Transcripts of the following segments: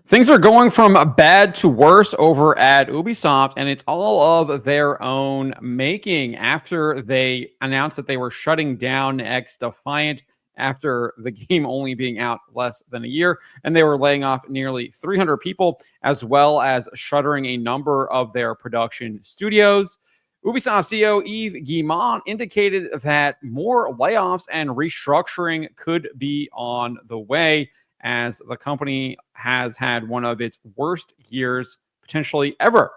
Things are going from bad to worse over at Ubisoft, and it's all of their own making after they announced that they were shutting down XDefiant after the game only being out less than a year, and they were laying off nearly 300 people, as well as shuttering a number of their production studios. Ubisoft CEO Yves Guillemot indicated that more layoffs and restructuring could be on the way, as the company has had one of its worst years potentially ever.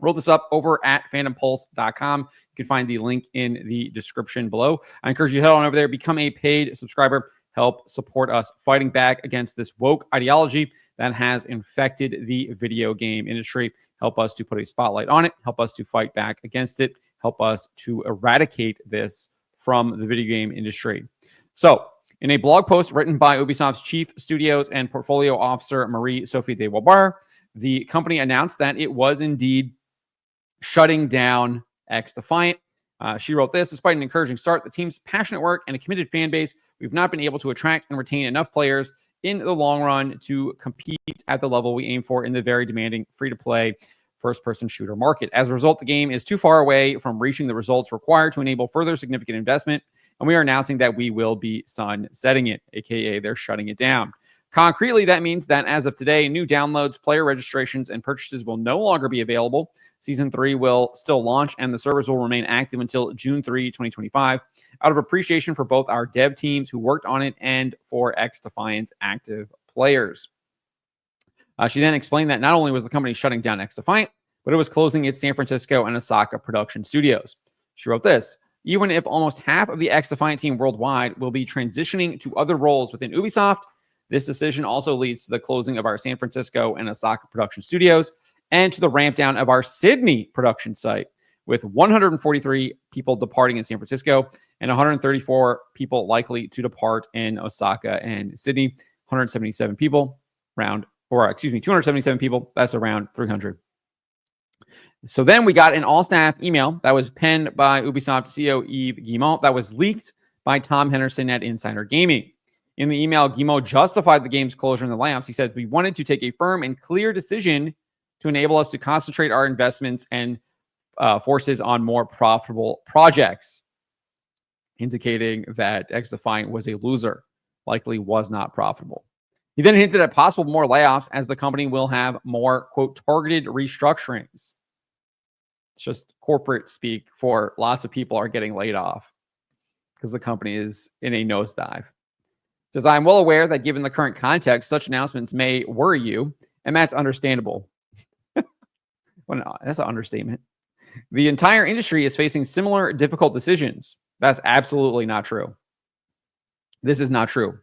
Roll this up over at phantompulse.com. You can find the link in the description below. I encourage you to head on over there, become a paid subscriber, help support us fighting back against this woke ideology that has infected the video game industry. Help us to put a spotlight on it, help us to fight back against it, help us to eradicate this from the video game industry. So, in a blog post written by Ubisoft's Chief Studios and Portfolio Officer, Marie-Sophie de Walbar, the company announced that it was indeed shutting down XDefiant. She wrote this: despite an encouraging start, the team's passionate work and a committed fan base, we've not been able to attract and retain enough players in the long run to compete at the level we aim for in the very demanding free-to-play first-person shooter market. As a result, the game is too far away from reaching the results required to enable further significant investment, and we are announcing that we will be sunsetting it, aka they're shutting it down. Concretely, that means that as of today, new downloads, player registrations, and purchases will no longer be available. Season 3 will still launch, and the servers will remain active until June 3, 2025, out of appreciation for both our dev teams who worked on it and for XDefiant's active players. She then explained that not only was the company shutting down XDefiant, but it was closing its San Francisco and Osaka production studios. She wrote this: even if almost half of the XDefiant team worldwide will be transitioning to other roles within Ubisoft, this decision also leads to the closing of our San Francisco and Osaka production studios and to the ramp down of our Sydney production site, with 143 people departing in San Francisco and 134 people likely to depart in Osaka and Sydney. 277 people, that's around 300. So then we got an all-staff email that was penned by Ubisoft CEO Yves Guillemot that was leaked by Tom Henderson at Insider Gaming. In the email, Guillemot justified the game's closure and the layoffs. He said, we wanted to take a firm and clear decision to enable us to concentrate our investments and forces on more profitable projects, indicating that XDefiant was a loser, likely was not profitable. He then hinted at possible more layoffs as the company will have more, quote, targeted restructurings. It's just corporate speak for lots of people are getting laid off because the company is in a nosedive. It says, I'm well aware that given the current context, such announcements may worry you, and that's understandable. Well, no, that's an understatement. The entire industry is facing similar difficult decisions. That's absolutely not true. This is not true.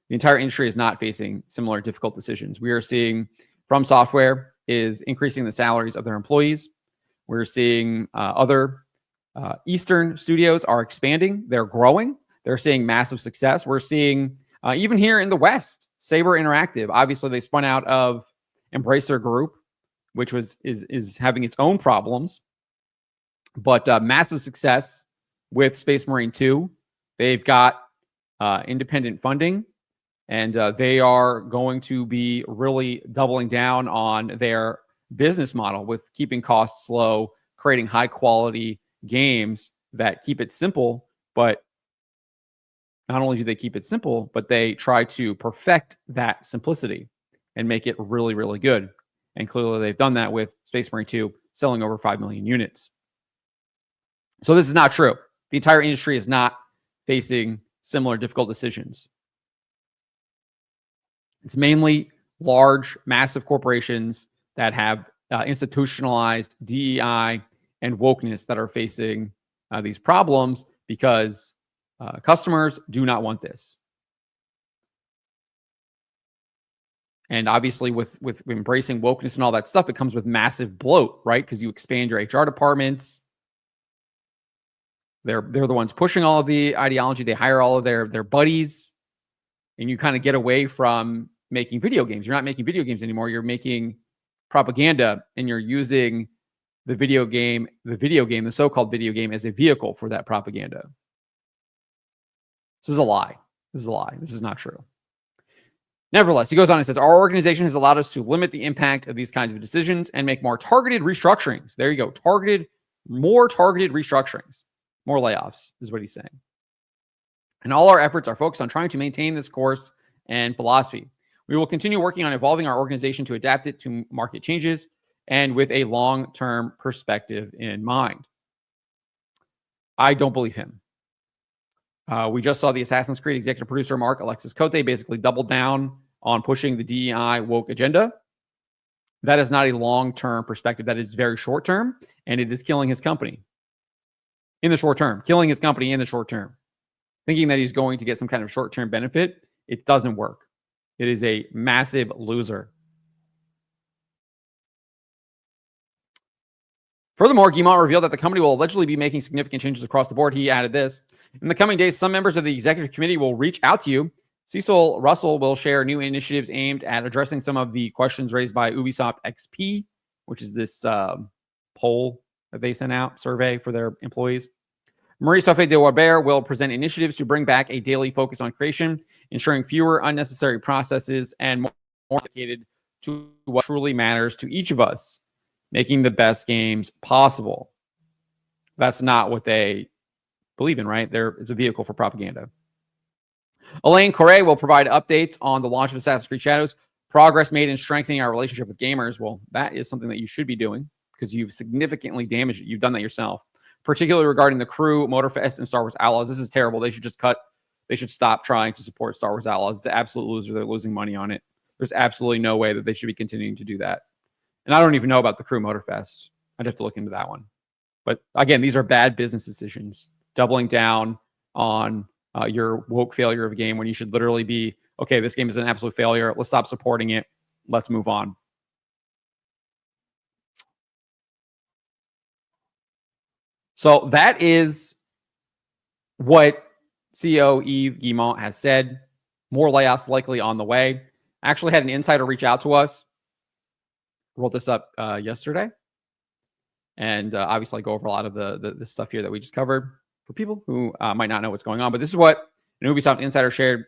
The entire industry is not facing similar difficult decisions. We are seeing From Software is increasing the salaries of their employees. We're seeing other Eastern studios are expanding. They're growing. They're seeing massive success. We're seeing, even here in the West, Saber Interactive. Obviously, they spun out of Embracer Group, which is having its own problems. But massive success with Space Marine 2. They've got independent funding, and they are going to be really doubling down on their business model with keeping costs low, creating high quality games that keep it simple. But not only do they keep it simple, but they try to perfect that simplicity and make it really, really good. And clearly they've done that with Space Marine 2, selling over 5 million units. So this is not true. The entire industry is not facing similar difficult decisions. It's mainly large, massive corporations that have institutionalized DEI and wokeness that are facing these problems because customers do not want this. And obviously with embracing wokeness and all that stuff, it comes with massive bloat, right? Because you expand your HR departments. They're the ones pushing all of the ideology. They hire all of their buddies. And you kind of get away from making video games. You're not making video games anymore. You're making propaganda, and you're using the so-called video game, as a vehicle for that propaganda. This is a lie. This is a lie. This is not true. Nevertheless, he goes on and says, our organization has allowed us to limit the impact of these kinds of decisions and make more targeted restructurings. There you go. More targeted restructurings, more layoffs is what he's saying. And all our efforts are focused on trying to maintain this course and philosophy. We will continue working on evolving our organization to adapt it to market changes and with a long-term perspective in mind. I don't believe him. We just saw the Assassin's Creed executive producer, Mark Alexis Cote, basically double down on pushing the DEI woke agenda. That is not a long-term perspective. That is very short-term, and it is killing his company in the short term, killing his company in the short term. Thinking that he's going to get some kind of short-term benefit, it doesn't work. It is a massive loser. Furthermore, Guillemot revealed that the company will allegedly be making significant changes across the board. He added this. In the coming days, some members of the executive committee will reach out to you. Cecil Russell will share new initiatives aimed at addressing some of the questions raised by Ubisoft XP, which is this poll that they sent out, survey for their employees. Marie-Sophie de Warbert will present initiatives to bring back a daily focus on creation, ensuring fewer unnecessary processes and more dedicated to what truly matters to each of us, making the best games possible. That's not what they believe in, right? It's a vehicle for propaganda. Elaine Correa will provide updates on the launch of Assassin's Creed Shadows, progress made in strengthening our relationship with gamers. Well, that is something that you should be doing because you've significantly damaged it. You've done that yourself, particularly regarding the Crew, Motorfest, and Star Wars Outlaws. This is terrible. They should just they should stop trying to support Star Wars Outlaws. It's an absolute loser. They're losing money on it. There's absolutely no way that they should be continuing to do that. And I don't even know about the Crew Motorfest. I'd have to look into that one. But again, these are bad business decisions. Doubling down on your woke failure of a game when you should literally be, okay, this game is an absolute failure. Let's stop supporting it. Let's move on. So that is what CEO Yves Guillemot has said. More layoffs likely on the way. I actually had an insider reach out to us. Wrote this up yesterday. And obviously go over a lot of the stuff here that we just covered for people who might not know what's going on. But this is what an Ubisoft insider shared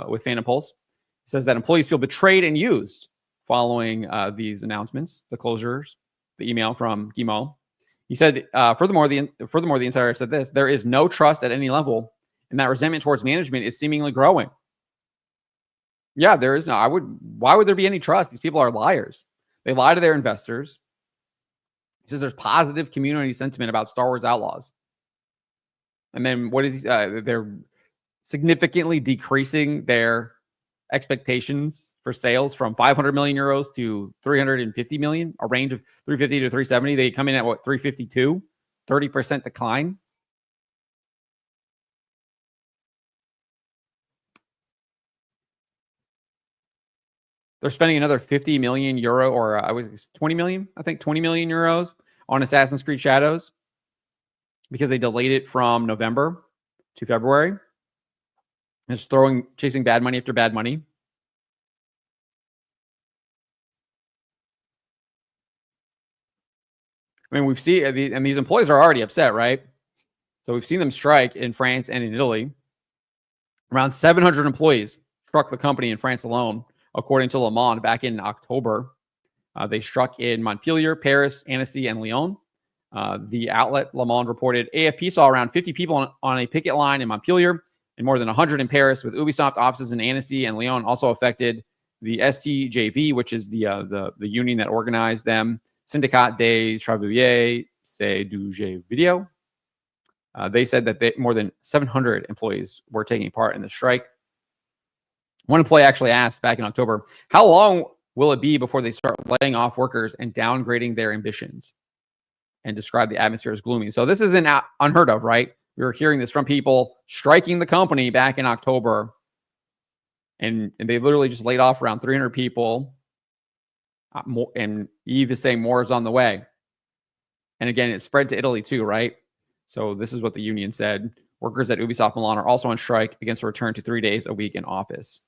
with Phantom Pulse. It says that employees feel betrayed and used following these announcements, the closures, the email from Guillemot. He said, furthermore, the insider said this: there is no trust at any level, and that resentment towards management is seemingly growing. Yeah, there is no. Why would there be any trust? These people are liars. They lie to their investors. He says there's positive community sentiment about Star Wars Outlaws. And then what is they're significantly decreasing their expectations for sales from 500 million euros to 350 million, a range of 350 to 370. They come in at what, 352, 30% decline. They're spending another 50 million euro, or I was 20 million, I think 20 million euros on Assassin's Creed Shadows because they delayed it from November to February. And just chasing bad money after bad money. I mean, we've seen, and these employees are already upset, right? So we've seen them strike in France and in Italy. Around 700 employees struck the company in France alone, according to Le Monde back in October. They struck in Montpellier, Paris, Annecy, and Lyon. The outlet Le Monde reported AFP saw around 50 people on a picket line in Montpellier and more than 100 in Paris, with Ubisoft offices in Annecy and Lyon also affected. The STJV, which is the union that organized them, Syndicat des Travailleurs C'est du Jeu Video. They said that more than 700 employees were taking part in the strike. One employee actually asked back in October, how long will it be before they start laying off workers and downgrading their ambitions? And described the atmosphere as gloomy. So this isn't unheard of, right? We were hearing this from people striking the company back in October. And they literally just laid off around 300 people. And Yves is saying more is on the way. And again, it spread to Italy too, right? So this is what the union said. Workers at Ubisoft Milan are also on strike against a return to 3 days a week in office.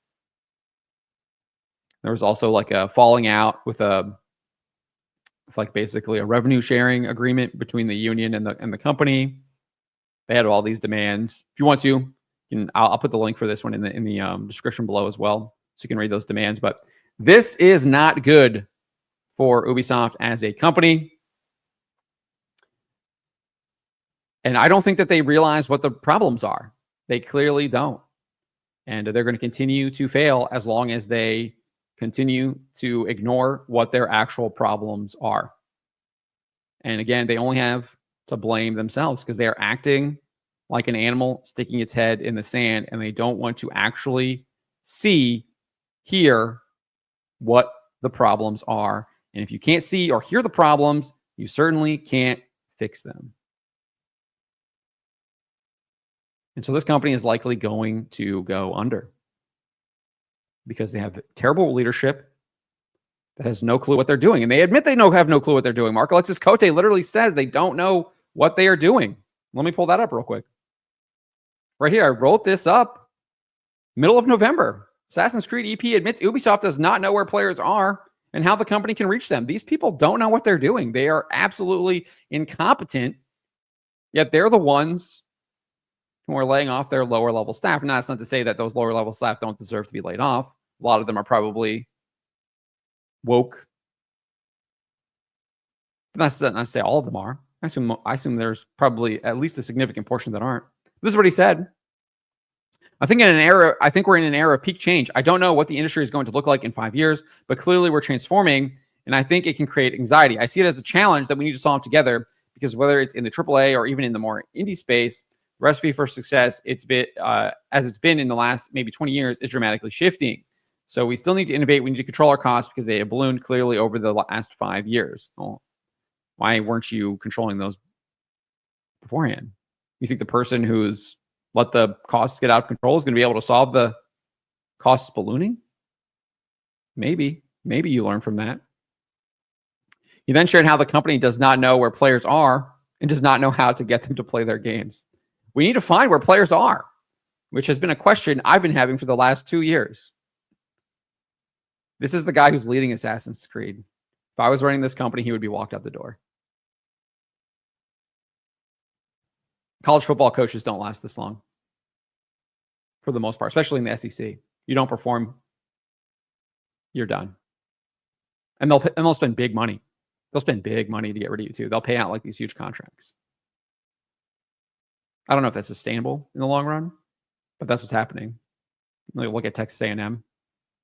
There was also like a falling out with basically a revenue sharing agreement between the union and the company. They had all these demands. If you want to, I'll put the link for this one in the description below as well. so you can read those demands. But this is not good for Ubisoft as a company. And I don't think that they realize what the problems are. They clearly don't. And they're going to continue to fail as long as they continue to ignore what their actual problems are. And again, they only have to blame themselves because they are acting like an animal sticking its head in the sand, and they don't want to actually hear what the problems are. And if you can't see or hear the problems, you certainly can't fix them. And so this company is likely going to go under because they have terrible leadership that has no clue what they're doing. And they admit they have no clue what they're doing. Mark Alexis Cote literally says they don't know what they are doing. Let me pull that up real quick. Right here, I wrote this up middle of November. Assassin's Creed EP admits Ubisoft does not know where players are and how the company can reach them. These people don't know what they're doing. They are absolutely incompetent, yet they're the ones who are laying off their lower level staff. And that's not to say that those lower level staff don't deserve to be laid off. A lot of them are probably woke. But that's not to say all of them are. I assume there's probably at least a significant portion that aren't. This is what he said. I think we're in an era of peak change. I don't know what the industry is going to look like in 5 years, but clearly we're transforming, and I think it can create anxiety. I see it as a challenge that we need to solve together, because whether it's in the AAA or even in the more indie space, the recipe for success, as it's been in the last maybe 20 years, is dramatically shifting. So we still need to innovate. We need to control our costs because they have ballooned clearly over the last 5 years. Well, why weren't you controlling those beforehand? You think the person who's let the costs get out of control is going to be able to solve the costs ballooning? Maybe you learn from that. He then shared how the company does not know where players are and does not know how to get them to play their games. We need to find where players are, which has been a question I've been having for the last 2 years. This is the guy who's leading Assassin's Creed. If I was running this company, he would be walked out the door. College football coaches don't last this long, for the most part, especially in the SEC. You don't perform, you're done. And they'll spend big money. They'll spend big money to get rid of you too. They'll pay out like these huge contracts. I don't know if that's sustainable in the long run, but that's what's happening. Look at Texas A&M as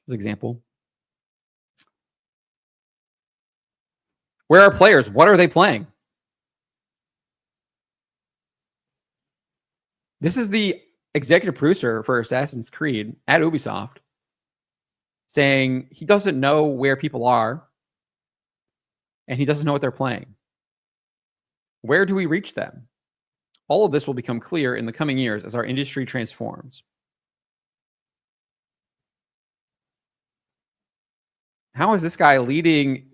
an example. Where are players? What are they playing? This is the executive producer for Assassin's Creed at Ubisoft saying he doesn't know where people are and he doesn't know what they're playing. Where do we reach them? All of this will become clear in the coming years as our industry transforms. How is this guy leading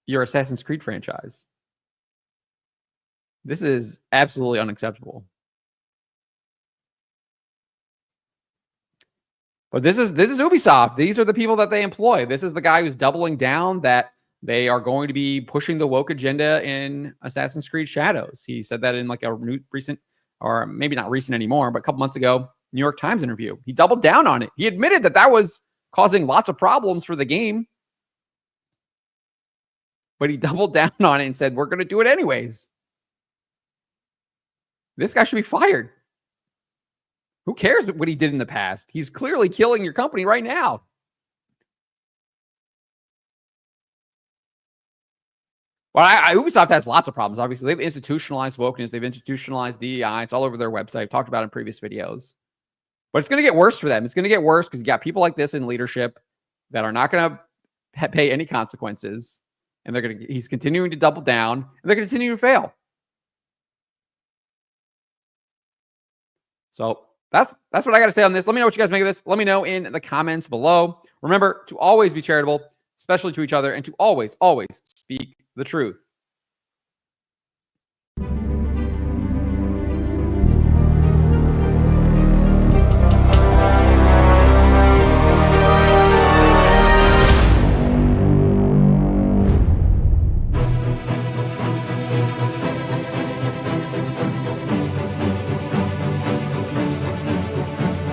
your Assassin's Creed franchise? This is absolutely unacceptable. But this is Ubisoft. These are the people that they employ. This is the guy who's doubling down that they are going to be pushing the woke agenda in Assassin's Creed Shadows. He said that in like a recent, or maybe not recent anymore, but a couple months ago, New York Times interview. He doubled down on it. He admitted that that was causing lots of problems for the game. But he doubled down on it and said, we're going to do it anyways. This guy should be fired. Who cares what he did in the past? He's clearly killing your company right now. Well, Ubisoft has lots of problems. Obviously, they've institutionalized wokeness. They've institutionalized DEI. It's all over their website. I've talked about it in previous videos. But it's going to get worse for them. It's going to get worse because you got people like this in leadership that are not going to pay any consequences. And he's continuing to double down, and they're going to continue to fail. So that's what I got to say on this. Let me know what you guys make of this. Let me know in the comments below. Remember to always be charitable, especially to each other, and to always, always speak the truth.